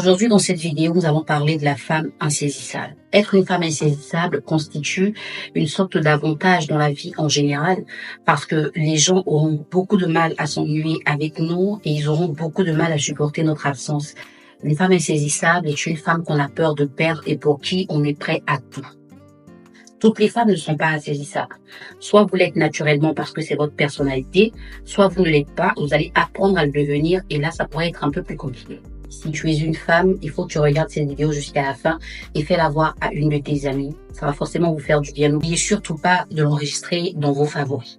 Aujourd'hui, dans cette vidéo, nous allons parler de la femme insaisissable. Être une femme insaisissable constitue une sorte d'avantage dans la vie en général parce que les gens auront beaucoup de mal à s'ennuyer avec nous et ils auront beaucoup de mal à supporter notre absence. Une femme insaisissable est une femme qu'on a peur de perdre et pour qui on est prêt à tout. Toutes les femmes ne sont pas insaisissables. Soit vous l'êtes naturellement parce que c'est votre personnalité, soit vous ne l'êtes pas, vous allez apprendre à le devenir et là, ça pourrait être un peu plus compliqué. Si tu es une femme, il faut que tu regardes cette vidéo jusqu'à la fin et fais-la voir à une de tes amies. Ça va forcément vous faire du bien. N'oubliez surtout pas de l'enregistrer dans vos favoris.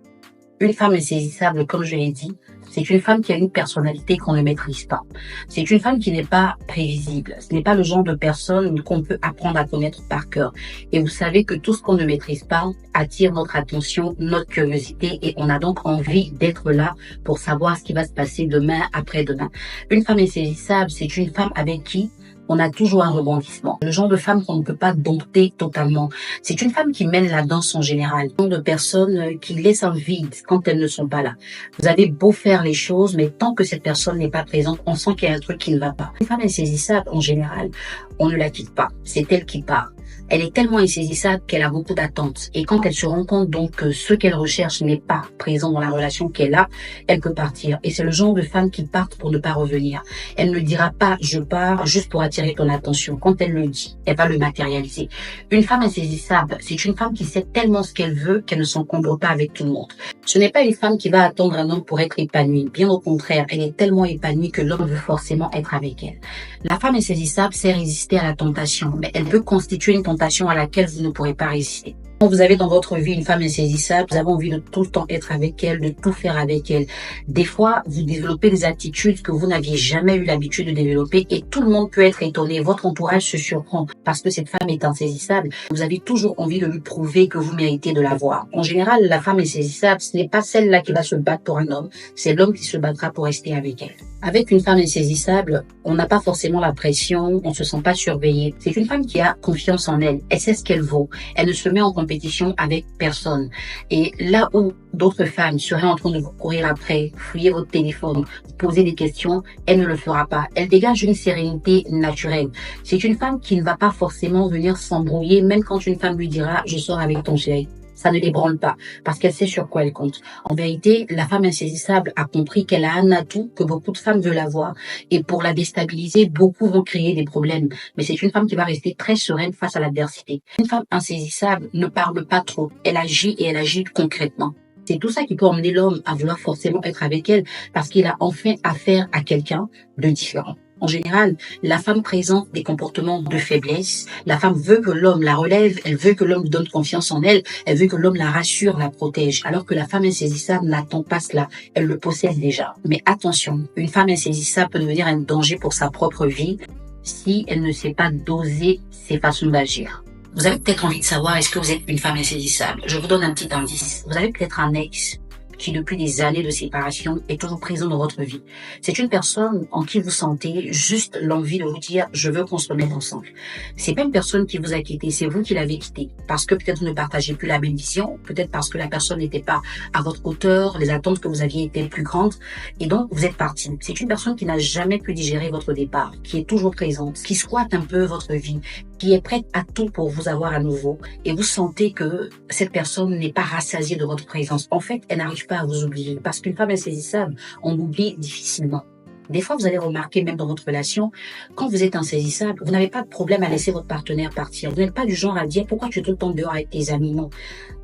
Une femme insaisissable, comme je l'ai dit, c'est une femme qui a une personnalité qu'on ne maîtrise pas. C'est une femme qui n'est pas prévisible. Ce n'est pas le genre de personne qu'on peut apprendre à connaître par cœur. Et vous savez que tout ce qu'on ne maîtrise pas attire notre attention, notre curiosité et on a donc envie d'être là pour savoir ce qui va se passer demain, après-demain. Une femme insaisissable, c'est une femme avec qui on a toujours un rebondissement. Le genre de femme qu'on ne peut pas dompter totalement. C'est une femme qui mène la danse en général. Le genre de personnes qui laissent un vide quand elles ne sont pas là. Vous avez beau faire les choses, mais tant que cette personne n'est pas présente, on sent qu'il y a un truc qui ne va pas. Une femme insaisissable, en général, on ne la quitte pas. C'est elle qui part. Elle est tellement insaisissable qu'elle a beaucoup d'attentes. Et quand elle se rend compte donc que ce qu'elle recherche n'est pas présent dans la relation qu'elle a, elle peut partir. Et c'est le genre de femme qui part pour ne pas revenir. Elle ne dira pas « je pars » juste pour attirer ton attention. Quand elle le dit, elle va le matérialiser. Une femme insaisissable, c'est une femme qui sait tellement ce qu'elle veut qu'elle ne s'encombre pas avec tout le monde. Ce n'est pas une femme qui va attendre un homme pour être épanouie. Bien au contraire, elle est tellement épanouie que l'homme veut forcément être avec elle. La femme insaisissable sait résister à la tentation, mais elle peut constituer une tentation à laquelle vous ne pourrez pas résister. Quand vous avez dans votre vie une femme insaisissable, vous avez envie de tout le temps être avec elle, de tout faire avec elle. Des fois, vous développez des attitudes que vous n'aviez jamais eu l'habitude de développer et tout le monde peut être étonné. Votre entourage se surprend parce que cette femme est insaisissable. Vous avez toujours envie de lui prouver que vous méritez de la voir. En général, la femme insaisissable, ce n'est pas celle-là qui va se battre pour un homme, c'est l'homme qui se battra pour rester avec elle. Avec une femme insaisissable, on n'a pas forcément la pression, on se sent pas surveillé. C'est une femme qui a confiance en elle, elle sait ce qu'elle vaut, elle ne se met en compétition avec personne. Et là où d'autres femmes seraient en train de vous courir après, fouiller votre téléphone, poser des questions, elle ne le fera pas. Elle dégage une sérénité naturelle. C'est une femme qui ne va pas forcément venir s'embrouiller, même quand une femme lui dira « je sors avec ton chéri ». Ça ne l'ébranle pas, parce qu'elle sait sur quoi elle compte. En vérité, la femme insaisissable a compris qu'elle a un atout que beaucoup de femmes veulent avoir. Et pour la déstabiliser, beaucoup vont créer des problèmes. Mais c'est une femme qui va rester très sereine face à l'adversité. Une femme insaisissable ne parle pas trop. Elle agit et elle agit concrètement. C'est tout ça qui peut emmener l'homme à vouloir forcément être avec elle, parce qu'il a enfin affaire à quelqu'un de différent. En général, la femme présente des comportements de faiblesse. La femme veut que l'homme la relève, elle veut que l'homme donne confiance en elle, elle veut que l'homme la rassure, la protège. Alors que la femme insaisissable n'attend pas cela, elle le possède déjà. Mais attention, une femme insaisissable peut devenir un danger pour sa propre vie si elle ne sait pas doser ses façons d'agir. Vous avez peut-être envie de savoir, est-ce que vous êtes une femme insaisissable? Je vous donne un petit indice. Vous avez peut-être un ex qui depuis des années de séparation est toujours présent dans votre vie. C'est une personne en qui vous sentez juste l'envie de vous dire « je veux qu'on se remette ensemble ». C'est pas une personne qui vous a quitté, c'est vous qui l'avez quitté. Parce que peut-être vous ne partagez plus la même vision, peut-être parce que la personne n'était pas à votre hauteur, les attentes que vous aviez étaient plus grandes, et donc vous êtes parti. C'est une personne qui n'a jamais pu digérer votre départ, qui est toujours présente, qui squatte un peu votre vie, qui est prête à tout pour vous avoir à nouveau, et vous sentez que cette personne n'est pas rassasiée de votre présence. En fait, elle n'arrive pas à vous oublier, parce qu'une femme insaisissable, on l'oublie difficilement. Des fois, vous allez remarquer, même dans votre relation, quand vous êtes insaisissable, vous n'avez pas de problème à laisser votre partenaire partir. Vous n'êtes pas du genre à dire « pourquoi tu es tout le temps dehors avec tes amis ?» Non.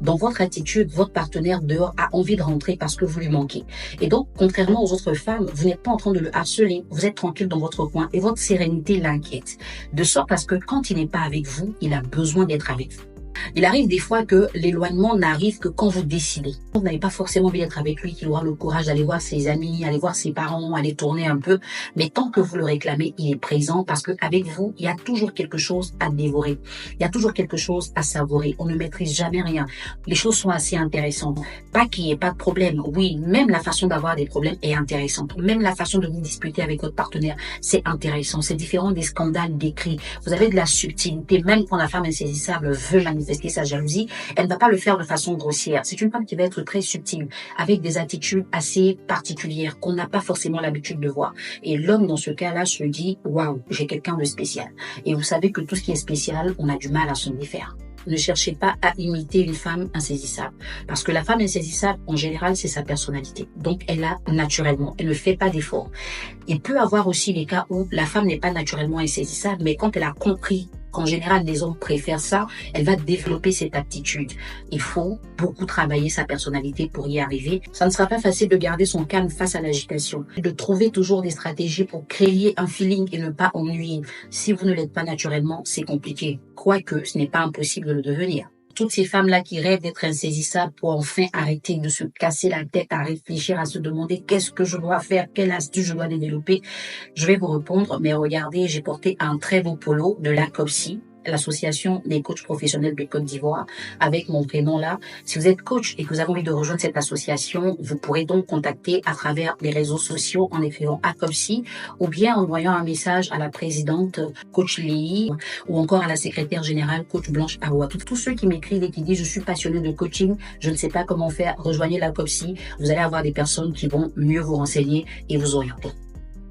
Dans votre attitude, votre partenaire dehors a envie de rentrer parce que vous lui manquez. Et donc, contrairement aux autres femmes, vous n'êtes pas en train de le harceler. Vous êtes tranquille dans votre coin et votre sérénité l'inquiète. De sorte à ce que quand il n'est pas avec vous, il a besoin d'être avec vous. Il arrive des fois que l'éloignement n'arrive que quand vous décidez. Vous n'avez pas forcément envie d'être avec lui, qu'il aura le courage d'aller voir ses amis, aller voir ses parents, aller tourner un peu. Mais tant que vous le réclamez, il est présent parce qu'avec vous, il y a toujours quelque chose à dévorer. Il y a toujours quelque chose à savourer. On ne maîtrise jamais rien. Les choses sont assez intéressantes. Pas qu'il n'y ait pas de problème. Oui, même la façon d'avoir des problèmes est intéressante. Même la façon de vous disputer avec votre partenaire, c'est intéressant. C'est différent des scandales décrits. Vous avez de la subtilité. Même quand la femme insaisissable veut manifester sa jalousie, elle ne va pas le faire de façon grossière. C'est une femme qui va être très subtil, avec des attitudes assez particulières qu'on n'a pas forcément l'habitude de voir. Et l'homme, dans ce cas-là, se dit, waouh, j'ai quelqu'un de spécial. Et vous savez que tout ce qui est spécial, on a du mal à s'en défaire. Ne cherchez pas à imiter une femme insaisissable. Parce que la femme insaisissable, en général, c'est sa personnalité. Donc, elle a naturellement, elle ne fait pas d'effort. Il peut avoir aussi les cas où la femme n'est pas naturellement insaisissable, mais quand elle a compris qu'en général, les hommes préfèrent ça, elle va développer cette aptitude. Il faut beaucoup travailler sa personnalité pour y arriver. Ça ne sera pas facile de garder son calme face à l'agitation, de trouver toujours des stratégies pour créer un feeling et ne pas ennuyer. Si vous ne l'êtes pas naturellement, c'est compliqué. Quoique, ce n'est pas impossible de le devenir. Toutes ces femmes-là qui rêvent d'être insaisissables pour enfin arrêter de se casser la tête à réfléchir, à se demander qu'est-ce que je dois faire, quelle astuce je dois développer, je vais vous répondre, mais regardez, j'ai porté un très beau polo de l'ACOPSI, l'association des coachs professionnels de Côte d'Ivoire, avec mon prénom là. Si vous êtes coach et que vous avez envie de rejoindre cette association, vous pourrez donc contacter à travers les réseaux sociaux en écrivant ACOPSI ou bien en envoyant un message à la présidente coach Léi ou encore à la secrétaire générale coach Blanche Aroua. Tous ceux qui m'écrivent et qui disent je suis passionné de coaching, je ne sais pas comment faire, rejoignez l'ACOPSI. Vous allez avoir des personnes qui vont mieux vous renseigner et vous orienter.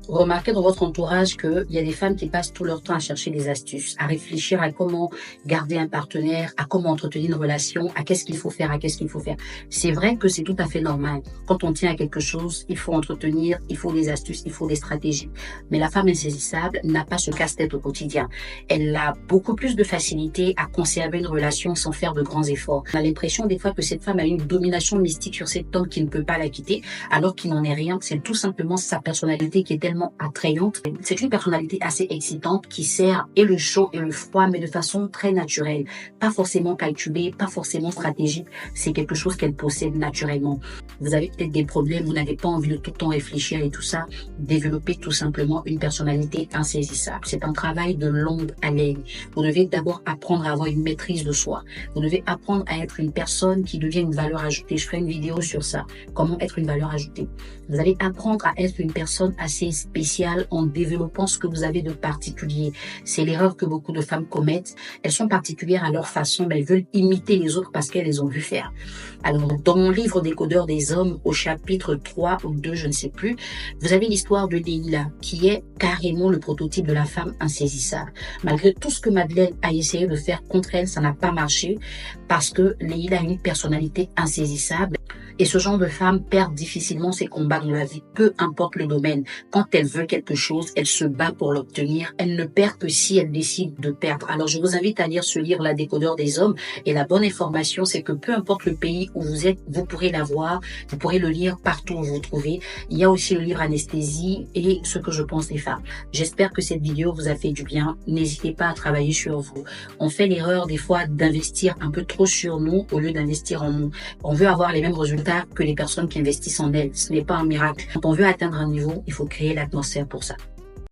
Remarquez dans votre entourage qu'il y a des femmes qui passent tout leur temps à chercher des astuces, à réfléchir à comment garder un partenaire, à comment entretenir une relation, à qu'est-ce qu'il faut faire, à qu'est-ce qu'il faut faire. C'est vrai que c'est tout à fait normal. Quand on tient à quelque chose, il faut entretenir, il faut des astuces, il faut des stratégies. Mais la femme insaisissable n'a pas ce casse-tête au quotidien. Elle a beaucoup plus de facilité à conserver une relation sans faire de grands efforts. On a l'impression des fois que cette femme a une domination mystique sur cet homme qui ne peut pas la quitter, alors qu'il n'en est rien. C'est tout simplement sa personnalité qui est tellement attrayante. C'est une personnalité assez excitante qui sert et le chaud et le froid, mais de façon très naturelle. Pas forcément calculée, pas forcément stratégique. C'est quelque chose qu'elle possède naturellement. Vous avez peut-être des problèmes, vous n'avez pas envie de tout le temps réfléchir et tout ça. Développez tout simplement une personnalité insaisissable. C'est un travail de longue haleine. Vous devez d'abord apprendre à avoir une maîtrise de soi. Vous devez apprendre à être une personne qui devient une valeur ajoutée. Je ferai une vidéo sur ça. Comment être une valeur ajoutée. Vous allez apprendre à être une personne assez spéciale en développant ce que vous avez de particulier. C'est l'erreur que beaucoup de femmes commettent. Elles sont particulières à leur façon, mais elles veulent imiter les autres parce qu'elles les ont vues faire. Alors, dans mon livre Décodeur des hommes, au chapitre 3 ou 2, je ne sais plus, vous avez l'histoire de Leïla, qui est carrément le prototype de la femme insaisissable. Malgré tout ce que Madeleine a essayé de faire contre elle, ça n'a pas marché parce que Leïla a une personnalité insaisissable. Et ce genre de femme perd difficilement ses combats dans la vie, peu importe le domaine. Quand elle veut quelque chose, elle se bat pour l'obtenir. Elle ne perd que si elle décide de perdre. Alors je vous invite à lire ce livre, La Décodeur des hommes. Et la bonne information, c'est que peu importe le pays où vous êtes, vous pourrez l'avoir. Vous pourrez le lire partout où vous vous trouvez. Il y a aussi le livre Anesthésie et Ce que je pense des femmes. J'espère que cette vidéo vous a fait du bien. N'hésitez pas à travailler sur vous. On fait l'erreur des fois d'investir un peu trop sur nous au lieu d'investir en nous. On veut avoir les mêmes résultats que les personnes qui investissent en elles. Ce n'est pas un miracle. Quand on veut atteindre un niveau, il faut créer l'atmosphère pour ça.